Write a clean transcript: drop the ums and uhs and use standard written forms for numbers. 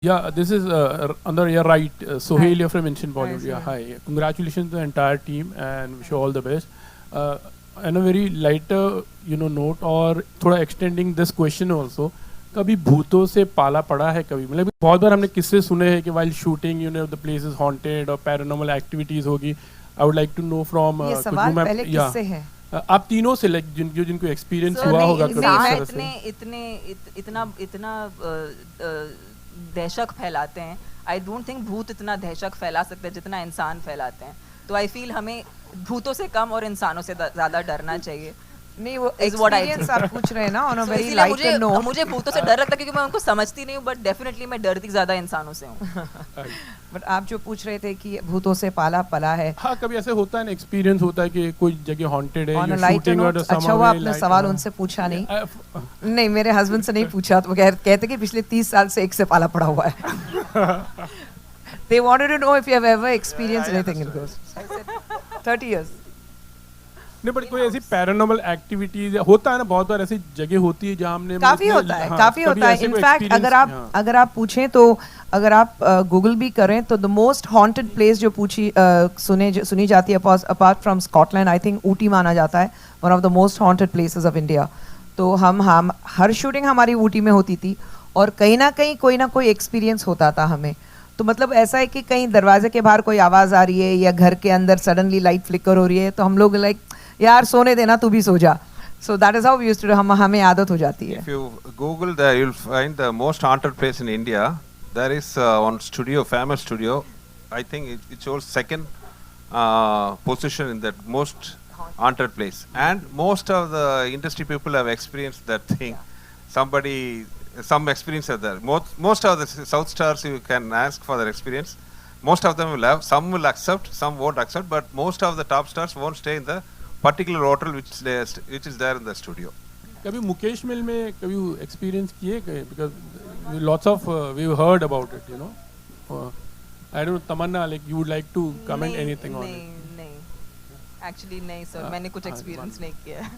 Yeah, this is under your right. Sohail, Hi. you're from Ancient Bollywood. Yeah, Sohail. hi. Congratulations to the entire team and wish you all the best. On a very lighter, note और थोड़ा extending this question also. कभी भूतों से पाला पड़ा है कभी मतलब बहुत बार हमने किस्से सुने हैं कि while shooting the place is haunted और paranormal activities होगी. I would like to know from ये सवाल पहले किससे है? आप तीनों से like जिनको एक्सपीरियंस हुआ होगा कभी इस तरह से इतना दहशत फैलाते हैं. आई डोंट थिंक भूत इतना दहशत फैला सकते हैं जितना इंसान फैलाते हैं. तो आई फील हमें भूतों से कम और इंसानों से ज़्यादा डरना चाहिए. नहीं वो एक्सपीरियंस आप पूछ रहे हैं ना on a very light note. मुझे भूतों से डर लगता है क्योंकि मैं उनको समझती नहीं हूँ, बट डेफिनेटली मैं डरती ज़्यादा इंसानों से हूँ. बट आप जो पूछ रहे थे कि भूतों से पाला पला है. हाँ, कभी ऐसे होता है ना, एक्सपीरियंस होता है कि कोई जगह हॉन्टेड है, ऑन अ लाइट नोट. अच्छा हुआ आपने सवाल उनसे पूछा नहीं. नहीं, मेरे हस्बैंड से नहीं पूछा तो वो कहते कि पिछले 30 साल से एक से पाला पड़ा हुआ है. They wanted to know if you have ever experienced anything in ghosts. I said 30 years. नहीं, बट कोई ऐसी पैरानॉर्मल एक्टिविटीज होता है ना, बहुत बार ऐसी जगह होती है जहाँ हमने काफी होता है, काफी होता है. इनफैक्ट अगर आप पूछें तो अगर आप गूगल भी करें तो द मोस्ट हॉन्टेड प्लेस जो सुनी जाती है apart from Scotland, I think Ooty माना जाता है one of the most haunted places of India. तो हम हर शूटिंग हमारी ऊटी में होती थी और कहीं ना कहीं कोई ना कोई एक्सपीरियंस होता था हमें. तो मतलब ऐसा है कि कहीं दरवाजे के बाहर कोई आवाज़ आ रही है या घर के अंदर सडनली लाइट फ्लिकर हो रही है तो हम लोग लाइक यार सोने देना, तू भी सो जा. So that is how we used to do. हमें आदत हो जाती है. If you Google there, you'll find the most haunted place in India. There is one studio, famous studio. I think it shows second position in that most haunted place. And most of the industry people have experienced that thing. Some experience are there. Most of the South stars you can ask for their experience. Most of them will have. Some will accept, some won't accept. But most of the top stars won't stay in the particular hotel which is there in the studio. कभी मुकेश मिल में कभी experience किए because lots of we've heard about it, I don't know, Tamanna, like you would like to comment anything on it? नहीं, actually नहीं sir, मैंने कुछ experience नहीं किया.